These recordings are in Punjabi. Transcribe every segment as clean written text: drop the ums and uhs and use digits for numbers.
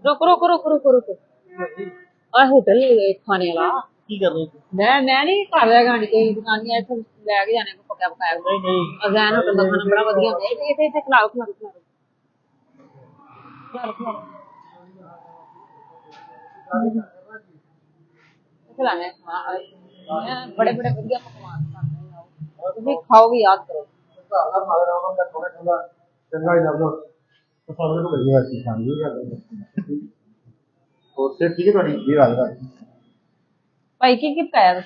रुक रुक रुक रुक रुक आ होटल खाने वाला की कर रहे थे? मैं नहीं कर रहा गाड़ी कोई दुकान है इथे लेके जाने को पक्का पकाया नहीं नहीं अजान होटल का खाना बड़ा बढ़िया है इथे इथे खिलाओ खिलाओ खिलाओ खिलाओ खिलाओ खिलाने बड़े बड़े बढ़िया पकवान खाते हैं तुम खाओगे याद करो चंगा ही लगो तो सामने को बढ़िया चीज खानी है और से ठीक है थोड़ी ये वाला भाई की पकाया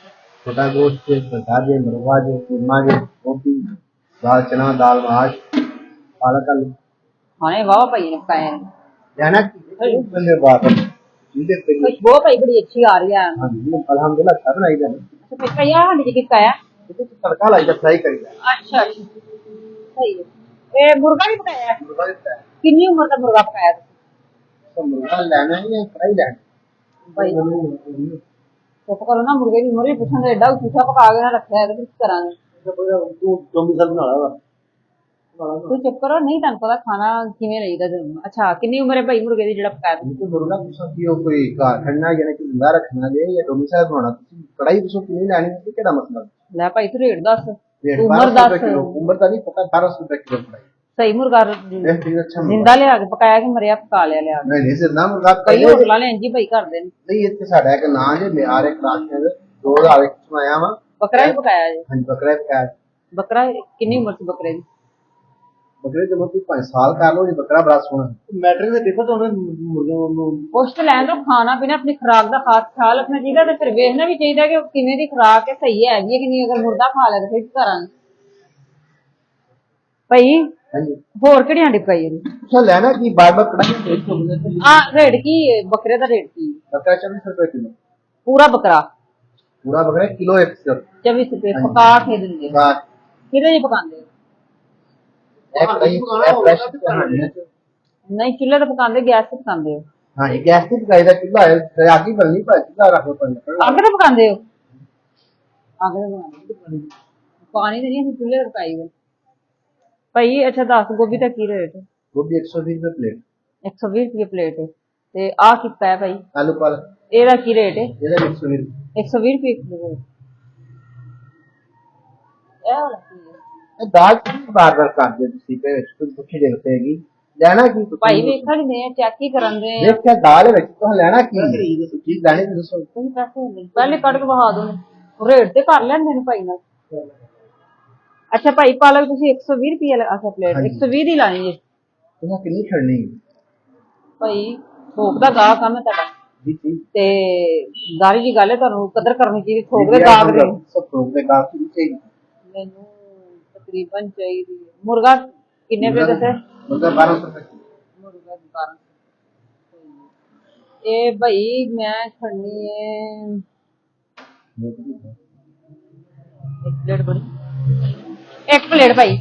छोटा गोश्त के दादे मुर्गा जो कीमा जो गोभी दाल चना दाल माश पालक आलू खाने वाह भाई ने पकाया है जाना बंदे बात इनके पे खुशबू भाई बड़ी अच्छी आ रही है हां जी अल्हम्दुलिल्लाह अच्छा बनाई जाने अच्छा फिर क्या यार हमारी की पकाया तो तड़का लाई जा फ्राई करी जा अच्छा अच्छा सही है ए मुर्गा भी पकाया है मुर्गा देता है कितनी उम्र का मुर्गा पकाया तो मुर्गा लेना है या फ्राई लेना भाई तो करो ना मुर्गे की उम्र भी पूछन एडा पूछा पका के ना रखा है तो किस करांगे तू जोंबी सब बना ला कोई चेक करो नहीं तन पता खाना किवें रहीदा अच्छा कितनी उम्र है भाई मुर्गे दी जेड़ा पकाया तो मुर्गा तुसा की कोई घर खड़ना यानी कि जिंदा रखना है या डोमिसाइल बनाना कढ़ाई तुसा कितनी लेनी है केड़ा मसला ले भाई तू रेट दस उम्र 1200 उम्र का नहीं पता 1200 रुपए किलो पड़ेगी सही मुर्गा अच्छा जिंदा ले आके पकाया के मरिया पका लिया नहीं नहीं जिंदा मुर्गा कई होटल वाले इंजी भाई कर देन नहीं इतने साडा एक ना जे मेरे क्लास में 2000 में आया वा बकरा भी पकाया जी हां बकरा पकाया बकरा कितनी उम्र से बकरे दी बकरे जब 5 साल का लो जी बकरा बड़ा सोना मैट्रिक से पेपर तो मुर्गे पोस्ट लैन तो खाना पीना अपनी खुराक का खास ख्याल रखना चाहिए तो फिर वेखना भी चाहिए कि किवें दी खुराक है सही है कि नहीं अगर मुर्दा खा ले तो फिर करांगे भाई हां जी होर केड़ी हांडी पकाई है अच्छा लेना की बार-बार कढ़ाई हां रेट की बकरे दा रेट की बकरा 24 रुपए किलो पूरा बकरा पूरा बकरा किलो 100 24 रुपए पका के देंगे बात किरे जी पकांदे एक कढ़ाई फ्रेश कहानी है नहीं चूल्हे ते पकांदे गैस ते पकांदे हो हां ये गैस की पकाई दा चूल्हा है आगी बननी पर चूल्हा रखो पर आग ते पकांदे हो आग ते पकांदे पानी ते नहीं चूल्हे ते पकाई है भाई अच्छा दस गोभी का की रेट गोभी 120 रुपए प्लेट 120 रुपए प्लेट है ते आ कितना है भाई आलू पालक एदा की रेट है ਇਹਦਾ 120 120 रुपए किलो ए वाला की है ਇਹ ਦਾਲ ਬਾਰ-ਬਾਰ ਕਰਦੇ ਤੁਸੀਂ ਤੇ ਕੁਝ ਪੁੱਛੀ ਦੇ ਪਏਗੀ ਲੈਣਾ ਕੀ ਤੁਸੀਂ ਭਾਈ ਵੇਖਣ ਦੇ ਚੈੱਕ ਹੀ ਕਰਨ ਦੇ ਦੇਖ ਕੇ ਦਾਲ ਵਿੱਚ ਤੁਸੀਂ ਲੈਣਾ ਕੀ ਹੈ ਤੁਸੀਂ ਲੈਣੀ ਦੱਸੋ ਤੁਸੀਂ ਪੈਸੇ ਨਹੀਂ ਪਹਿਲੇ ਕੱਢ ਕੇ ਬਹਾ ਦੋ ਰੇਟ ਤੇ ਕਰ ਲੈਂਦੇ ਨੇ ਭਾਈ ਨਾਲ अच्छा भाई पालक ਤੁਸੀਂ 120 रुपए अच्छा प्लेट 120 ਦੀ ਲਾਣੀ ਜੀ ਤੁਸੀਂ ਕਿੰਨੀ ਖੜਨੀ ਭਾਈ ਥੋਕ ਦਾ ਗਾਹਕ ਆ ਮੈਂ ਤੁਹਾਡਾ ਜੀ ਜੀ ਤੇ ਦਾਰੀ ਦੀ ਗੱਲ ਹੈ ਤੁਹਾਨੂੰ ਕਦਰ ਕਰਨੀ ਚਾਹੀਦੀ ਥੋਕ ਦੇ ਗਾਹਕ ਦੇ ਸਭ ਥੋਕ ਦੇ ਗਾਹਕ ਦੀ ਚਾਹੀਦੀ ਮੈਨੂੰ ਤਕਰੀਬਨ ਚਾਹੀਦੀ ਮੁਰਗਾ ਕਿੰਨੇ ਰੁਪਏ ਦੱਸੇ ਮੁਰਗਾ 1200 ਰੁਪਏ ਮੁਰਗਾ 1200 ਇਹ ਭਾਈ ਮੈਂ ਖੜਨੀ ਹੈ ਇੱਕ ਪਲੇਟ ਭਾਈ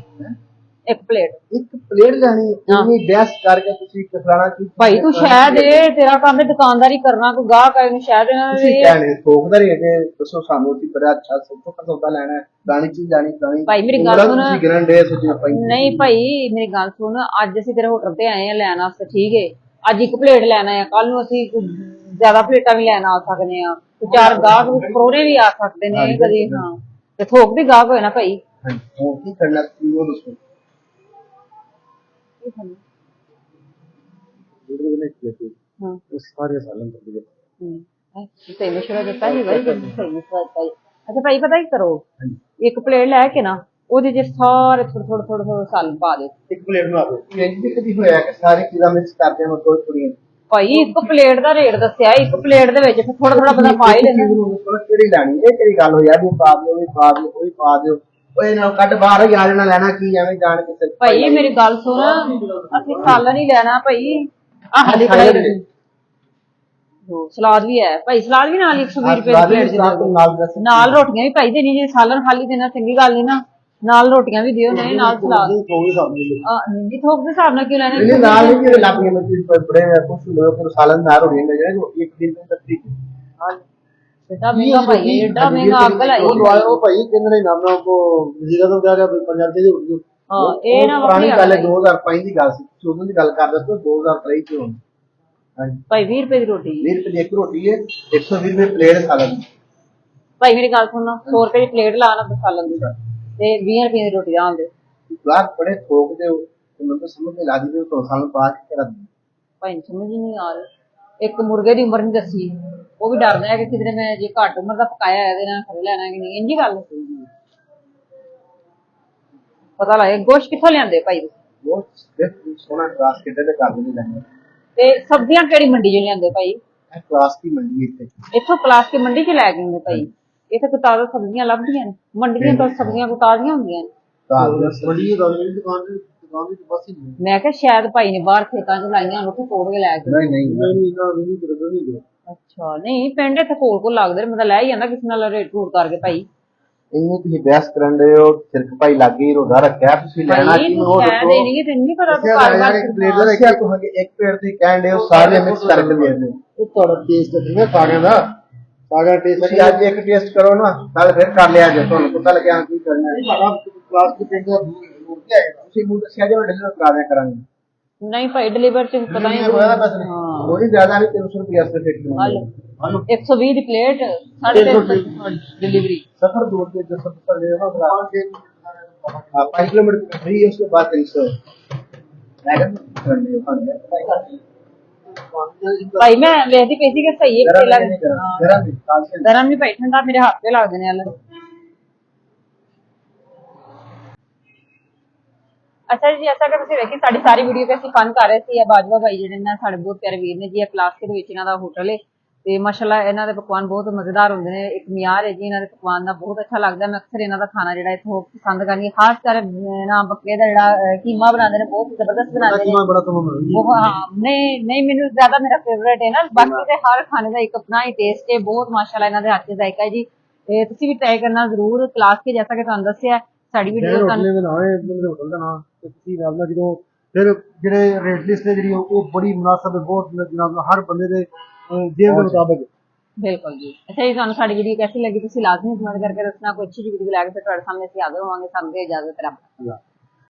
ਇੱਕ ਪਲੇਟ ਲੈਣੀ ਇੰਨੀ ਬਹਿਸ ਕਰਕੇ ਤੁਸੀਂ ਕਸਰਾਣਾ ਕੀ ਭਾਈ ਤੂੰ ਸ਼ਾਇਦ ਇਹ ਤੇਰਾ ਕੰਮ ਹੈ ਦੁਕਾਨਦਾਰੀ ਕਰਨਾ ਕੋਈ ਗਾਹਕ ਆਏ ਨੂੰ ਸ਼ਾਇਦ ਤੁਸੀਂ ਕਹਿਣੇ ਥੋਕਦਾਰੀ ਹੈ ਕਿ ਦੱਸੋ ਸਾਨੂੰ ਕੀ ਬੜਾ ਅੱਛਾ ਸਭ ਤੋਂ ਸੌਦਾ ਲੈਣਾ ਹੈ ਦਾਣੀ ਚੀਜ਼ ਜਾਣੀ ਦਾਣੀ ਭਾਈ ਮੇਰੀ ਗੱਲ ਸੁਣ ਤੁਸੀਂ ਗਰੰਡੇ ਸੋਚਣਾ ਭਾਈ ਨਹੀਂ ਭਾਈ ਮੇਰੀ ਗੱਲ ਸੁਣ ਅੱਜ ਅਸੀਂ ਤੇਰੇ ਹੋਟਲ ਤੇ ਆਏ ਆ ਲੈਣ ਵਾਸਤੇ ਠੀਕ ਹੈ ਅੱਜ ਇੱਕ ਪਲੇਟ ਲੈਣਾ ਹੈ ਕੱਲ ਨੂੰ ਅਸੀਂ ਜ਼ਿਆਦਾ ਪਲੇਟਾਂ ਵੀ ਲੈਣ ਆ ਸਕਦੇ ਆ ਚਾਰ ਗਾਹਕ ਵੀ ਪਰੋਰੇ ਵੀ ਆ ਸਕਦੇ ਨੇ ਕਦੀ ਹਾਂ ਤੇ ਥੋਕ ਦੀ ਗਾਹਕ ਹੋਏ ਨਾ ਭਾਈ ਉਹ ਕੀ ਕਰਨਾ ਤੁਸੀਂ ਉਹ ਦੱਸੋ हाँ सारे सालन कर दिए सही मशवरा ਦਿੱਤਾ ਸੀ ਭਾਈ ਸਹੀ ਮਸ਼ਵਰਾ ਦਿੱਤਾ ਸੀ ਅੱਛਾ ਭਾਈ ਪਤਾ ਕੀ ਕਰੋ ਇੱਕ ਪਲੇਟ ਲੈ ਕੇ ਨਾ ਉਹਦੇ ਚ ਸਾਰੇ ਥੋੜਾ ਸਾਲਨ ਪਾ ਦਿਓ ਇੱਕ ਪਲੇਟ ਬਣਾ ਦਿਓ ਇਹ ਕਦੀ ਹੋਇਆ ਕਿ ਸਾਰੇ ਚੀਜ਼ਾਂ ਮਿਕਸ ਕਰਦੇ ਹਾਂ ਕੋਈ ਥੋੜੀਆਂ ਭਾਈ ਇੱਕ ਪਲੇਟ ਦਾ ਰੇਟ ਦੱਸਿਆ ਇੱਕ ਪਲੇਟ ਦੇ ਵਿੱਚ ਥੋੜਾ ਬੰਦਾ ਪਾ ਹੀ ਲੈਂਦਾ ਕਿਹੜੀ ਲੈਣੀ ਇਹ ਕਿਹੜੀ ਗੱਲ ਹੋਈ ਆ ਵੀ ਪਾ ਦਿਓ ਵੀ ਪਾ ਦਿਓ ਕੋਈ ਪਾ ਦਿਓ ਓਏ ਨਾ ਕੱਢ ਬਾਹਰ ਹੀ ਆ ਜਾਣਾ ਲੈਣਾ ਕੀ ਐਵੇਂ ਜਾਣ ਕੇ ਭਾਈ ਮੇਰੀ ਗੱਲ ਸੁਣ ਅਸੀਂ ਸਾਲਨ ਹੀ ਲੈਣਾ ਭਾਈ ਆਹ ਹਲੀ ਕੜਾਈ ਸਲਾਦ ਵੀ ਹੈ ਭਾਈ ਸਲਾਦ ਵੀ ਨਾਲ 120 ਰੁਪਏ ਦੀ ਪਲੇਟ ਦੇ ਨਾਲ ਰੋਟੀਆਂ ਵੀ ਭਾਈ ਦੇਣੀ ਜੇ ਸਾਲਨ ਖਾਲੀ ਦੇਣਾ ਚੰਗੀ ਗੱਲ ਨਹੀਂ ਨਾ ਨਾਲ ਰੋਟੀਆਂ ਵੀ ਦਿਓ ਨਹੀਂ ਨਾਲ ਸਲਾਦ ਨਹੀਂ ਥੋਕ ਦੇ ਹਿਸਾਬ ਨਾਲ ਕਿਉਂ ਲੈਣੇ ਨਹੀਂ ਨਾਲ ਨਹੀਂ ਕਿ ਲੱਗ ਗਏ ਬੜੇ ਕੁਝ ਲੋਕ ਫਿਰ ਸਾਲਨ ਨਾਲ ਰੋਟੀਆਂ ਜਿਹੜੇ ਜੋ ਇੱਕ ਦਿਨ ਤੱਕ ਤੱਕ ਹਾਂ बेटा महंगा भाई एडा महंगा आग लाई ਉਹ ਭਾਈ ਕਹਿੰਦੇ ਨਾਮ ਨਾ ਕੋ ਵਜ਼ੀਰਾ ਤੋਂ ਕਿਹਾ ਪੰਜਾਬ ਦੇ ਹਾਂ ਇਹ ਨਾ ਪੁਰਾਣੀ ਗੱਲ ਹੈ 2005 ਦੀ ਗੱਲ ਸੀ ਤੁਸੀਂ ਉਦੋਂ ਦੀ ਗੱਲ ਕਰਦੇ ਹੋ 2023 ਚ ਹੁਣ हाँ जी ਭਾਈ 20 ਰੁਪਏ ਦੀ ਰੋਟੀ ਜੀ। 20 रुपए की एक रोटी है, 120 रुपए प्लेट सालन की। ਭਾਈ ਮੇਰੀ ਗੱਲ ਸੁਣੋ, 100 ਰੁਪਏ ਦੀ ਪਲੇਟ ਲਾ ਨਾ ਸਾਲਨ ਦੀ ਤੇ 20 ਰੁਪਏ ਦੀ ਰੋਟੀ ਦਾਂ ਦੇ। ग्लास बड़े थोक दे तो मतलब समझ में ला दी तो सालन पास करा दी। ਭਾਈ ਨੂੰ ਸਮਝ ਹੀ ਨਹੀਂ ਆ ਰਹੀ। ਇੱਕ ਮੁਰਗੇ ਦੀ ਉਮਰ ਨਹੀਂ ਦੱਸੀ, ਉਹ ਵੀ ਡਰਦਾ ਹੈ ਕਿ ਕਿਧਰੇ ਮੈਂ ਜੇ ਘੱਟ ਉਮਰ ਦਾ ਪਕਾਇਆ ਹੈ ਇਹਦੇ ਨਾਲ ਖੜੇ ਲੈਣਾ ਕਿ ਨਹੀਂ। ਇੰਜੀ ਗੱਲ ਪਤਾ ਲੱਗੇ ਗੋਸ਼ਤ ਕਿੱਥੋਂ ਲਿਆਂਦੇ ਭਾਈ ਤੁਸੀਂ? वो सिर्फ सोना क्लास के दे कर नहीं लेंगे। ਤੇ ਸਬਜ਼ੀਆਂ ਕਿਹੜੀ ਮੰਡੀ ਚੋਂ ਲਿਆਂਦੇ ਭਾਈ? क्लास की मंडी है ਇੱਥੋਂ ਕਲਾਸ ਕੇ ਮੰਡੀ ਚ ਲੈ ਕੇ ਆਉਂਦੇ ਭਾਈ। ਇੱਥੇ ਕੋਈ ਤਾਜ਼ਾ ਸਬਜ਼ੀਆਂ ਲੱਭਦੀਆਂ ਨੇ? ਮੰਡੀਆਂ ਤੋਂ ਸਬਜ਼ੀਆਂ ਕੋਈ ਤਾਜ਼ੀਆਂ ਹੁੰਦੀਆਂ ਨੇ? मंडी की दुकान की बस ही नहीं। ਮੈਂ ਕਿਹਾ ਸ਼ਾਇਦ ਭਾਈ ਨੇ ਬਾਹਰ ਖੇਤਾਂ ਚ ਲਾਈਆਂ ਹੋਣ, ਉੱਥੇ ਤੋੜ ਕੇ ਲੈ ਕੇ। नहीं ना नहीं करदा नहीं। ਅੱਛਾ ਨਹੀਂ, ਪਿੰਡ ਇੱਥੇ ਕੋਲ ਲੱਗਦੇ ਨੇ, ਬੰਦਾ ਲੈ ਹੀ ਜਾਂਦਾ ਕਿਸੇ ਨਾਲ ਰੇਟ ਰੂਟ ਕਰਕੇ ਭਾਈ। ਇੰਨੀ ਤੁਸੀਂ ਬਹਿਸ ਕਰਨ ਦੇ ਹੋ, ਸਿਰਕ ਭਾਈ ਲੱਗੇ ਰੋਦਾ ਰੱਖਿਆ ਤੁਸੀਂ ਲੈਣਾ ਕੀ ਉਹ ਦੱਸੋ ਨਹੀਂ ਤੇ ਨਹੀਂ ਪਤਾ ਤੂੰ ਘਰ ਦਾ ਇੱਕ ਪਲੇਟ ਦਾ ਰੱਖਿਆ ਤੁਹਾਨੂੰ ਇੱਕ ਪਲੇਟ ਦੀ ਕਹਿਣ ਦੇ ਸਾਰੇ ਮਿਕਸ ਕਰਕੇ ਦੇ ਦਿੰਦੇ ਉਹ ਤੁਹਾਡਾ ਟੇਸਟ ਨਹੀਂ ਸਾਗਾਂ ਦਾ ਟੇਸਟ ਤੁਸੀਂ ਅੱਜ ਇੱਕ ਟੇਸਟ ਕਰੋ ਨਾ, ਕੱਲ ਫਿਰ ਕਰ ਲਿਆ ਜੇ ਤੁਹਾਨੂੰ ਪਤਾ ਲੱਗਿਆ ਕੀ ਕਰਨਾ ਹੈ। ਸਾਡਾ ਕਲਾਸ ਦੇ ਪਿੰਡ ਦਾ ਦੂਰ ਕੀ ਹੈ, ਤੁਸੀਂ ਮੈਨੂੰ ਦੱਸਿਆ ਜੇ ਡਿਲੀਵਰ ਕਰਾ ਦਿਆ ਕਰਾਂਗੇ। ਨਹੀਂ ਭਾਈ ਡਿਲੀਵਰ ਤੇ ਪਤਾ ਨਹੀਂ ਉਹ ਨਹੀਂ ਜ਼ਿਆਦਾ ਨਹੀਂ 300 ਰੁਪਏ ਅਸਰ ਫਿਕਸ 120 ਦੀ ਪਲੇਟ 350 डिलीवरी। सफर दूर के जो सफर ले रहा हूं 5 किलोमीटर फ्री है, उसके बाद 300 भाई मैं वैसे पैसे के सही है गरम गरम नहीं भाई, ठंडा मेरे हाथ पे लग देने वाला। ਅੱਛਾ ਜੀ, ਜੈਸਾ ਕਿ ਤੁਸੀਂ ਵੇਖੀ ਸਾਡੀ ਸਾਰੀ ਵੀਡੀਓ ਤੇ ਅਸੀਂ ਫਨ ਕਰ ਰਹੇ ਸੀ। ਬਾਜਵਾ ਭਾਈ ਜਿਹੜੇ ਨੇ ਸਾਡੇ ਬਹੁਤ ਪਿਆਰੇ ਵੀਰ ਨੇ ਜੀ, ਇਹ ਕਲਾਸਕੇ ਦੇ ਵਿੱਚ ਇਹਨਾਂ ਦਾ ਹੋਟਲ ਹੈ ਤੇ ਮਾਸ਼ਾਅੱਲਾ ਇਹਨਾਂ ਦੇ ਪਕਵਾਨ ਬਹੁਤ ਮਜ਼ੇਦਾਰ ਹੁੰਦੇ ਨੇ। ਇੱਕ ਮਿਆਰ ਹੈ ਜੀ ਇਹਨਾਂ ਦੇ ਪਕਵਾਨ ਦਾ, ਬਹੁਤ ਅੱਛਾ ਲੱਗਦਾ। ਮੈਂ ਅਕਸਰ ਇਹਨਾਂ ਦਾ ਖਾਣਾ ਜਿਹੜਾ ਇੱਥੋਂ ਪਸੰਦ ਕਰਨੀ, ਖਾਸ ਕਰ ਨਾ ਬੱਕਰੇ ਦਾ ਜਿਹੜਾ ਕੀਮਾ ਬਣਾਉਂਦੇ ਨੇ, ਬਹੁਤ ਜ਼ਬਰਦਸਤ ਬਣਾਉਂਦੇ ਨੇ। ਹਾਂ ਨਹੀਂ ਮੈਨੂੰ ਜ਼ਿਆਦਾ ਮੇਰਾ ਫੇਵਰੇਟ ਹੈ ਨਾ, ਬਾਕੀ ਦੇ ਹਰ ਖਾਣੇ ਦਾ ਇੱਕ ਆਪਣਾ ਹੀ ਟੇਸਟ ਹੈ। ਬਹੁਤ ਮਾਸ਼ਾਅੱਲਾ ਇਹਨਾਂ ਦੇ ਹੱਥ 'ਚ ਜ਼ਾਇਕਾ ਹੈ ਜੀ, ਤੇ ਤੁਸੀਂ ਵੀ ਟਰਾਈ ਕਰਨਾ ਜ਼ਰੂਰ। ਕਲਾਸਕੇ ਜੈਸਾ ਕਿ ਤੁਹਾਨੂੰ ਦੱਸਿਆ ਸਾਡੀ ਵੀਡੀਓ ਹੋਟਲ ਦਾ ਨਾਮ ਤੇ ਤੁਸੀਂ ਨਾਲ ਨਾਲ ਜਦੋਂ ਫਿਰ ਜਿਹੜੇ ਰੇਟ ਲਿਸਟ ਹੈ ਜਿਹੜੀ ਉਹ ਬੜੀ ਮੁਨਾਸਬ ਹੈ, ਬਹੁਤ ਜਨਾਬ ਹਰ ਬੰਦੇ ਦੇ ਜੇਬ ਦੇ ਮੁਤਾਬਕ। ਬਿਲਕੁਲ ਜੀ। ਅੱਛਾ ਜੀ, ਤੁਹਾਨੂੰ ਸਾਡੀ ਵੀਡੀਓ कैसी लगी ਤੁਸੀਂ ਲਾਜ਼ਮੀ ਕਮੈਂਟ ਕਰਕੇ ਦੱਸਣਾ। ਕੋਈ ਅੱਛੀ ਜਿਹੀ ਵੀਡੀਓ ਲੈ ਕੇ ਫਿਰ ਤੁਹਾਡੇ ਸਾਹਮਣੇ ਅਸੀਂ ਹਾਜ਼ਰ ਹੋਵਾਂਗੇ। ਸਾਨੂੰ ਦੇ ਇਜਾਜ਼ਤ ਰੱਬ।